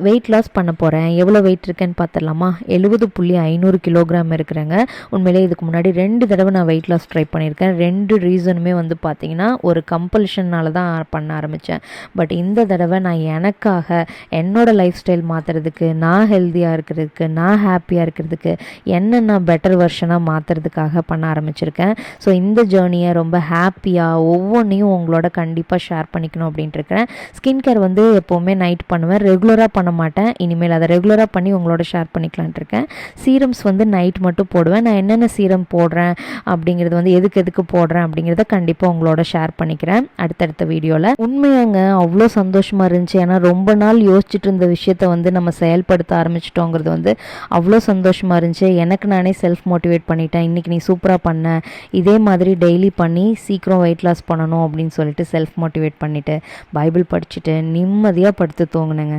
Weight loss பண்ண போகிறேன். எவ்வளோ வெயிட் இருக்கேன்னு பார்த்துடலாமா? 70.500 கிலோகிராம் இருக்கிறேங்க. உண்மையிலே இதுக்கு முன்னாடி 2 தடவை நான் வெயிட் லாஸ் ட்ரை பண்ணியிருக்கேன். 2 ரீசனுமே வந்து பார்த்திங்கன்னா ஒரு கம்பல்ஷனால் தான் பண்ண ஆரம்பித்தேன். பட் இந்த தடவை நான் எனக்காக என்னோடய லைஃப் ஸ்டைல் மாற்றுறதுக்கு, நான் ஹெல்த்தியாக இருக்கிறதுக்கு, நான் ஹாப்பியாக இருக்கிறதுக்கு, என்ன நான் பெட்டர் வெர்ஷனாக மாற்றுறதுக்காக பண்ண ஆரம்பிச்சிருக்கேன். ஸோ இந்த ஜேர்னியை ரொம்ப ஹாப்பியாக ஒவ்வொன்றையும் உங்களோட கண்டிப்பாக ஷேர் பண்ணிக்கணும் அப்படின்ட்டு இருக்கிறேன். ஸ்கின் கேர் வந்து எப்போவுமே நைட் பண்ணுவேன், ரெகுலராக பண்ண மாட்டேன். இனிமேல் அதை ரெகுலராக பண்ணி உங்களோட ஷேர் பண்ணிக்கலான்ட்டு இருக்கேன். சீரம்ஸ் வந்து நைட் மட்டும் போடுவேன். நான் என்னென்ன சீரம் போடுறேன் அப்படிங்கிறது வந்து எதுக்கு போடுறேன் அப்படிங்கிறத கண்டிப்பாக உங்களோட ஷேர் பண்ணிக்கிறேன் அடுத்தடுத்த வீடியோவில். உண்மையாங்க அவ்வளோ சந்தோஷமாக இருந்துச்சு. ஏன்னா ரொம்ப நாள் யோசிச்சுட்டு இருந்த விஷயத்த வந்து நம்ம செயல்படுத்த ஆரம்பிச்சிட்டோங்கிறது வந்து அவ்வளோ சந்தோஷமாக இருந்துச்சு. எனக்கு நானே செல்ஃப் மோட்டிவேட் பண்ணிட்டேன். இன்றைக்கி நீ சூப்பராக பண்ண, இதே மாதிரி டெய்லி பண்ணி சீக்கிரம் வெயிட் லாஸ் பண்ணணும் அப்படின்னு சொல்லிட்டு செல்ஃப் மோட்டிவேட் பண்ணிவிட்டு பைபிள் படிச்சுட்டு நிம்மதியாக படுத்து தூங்குனேங்க.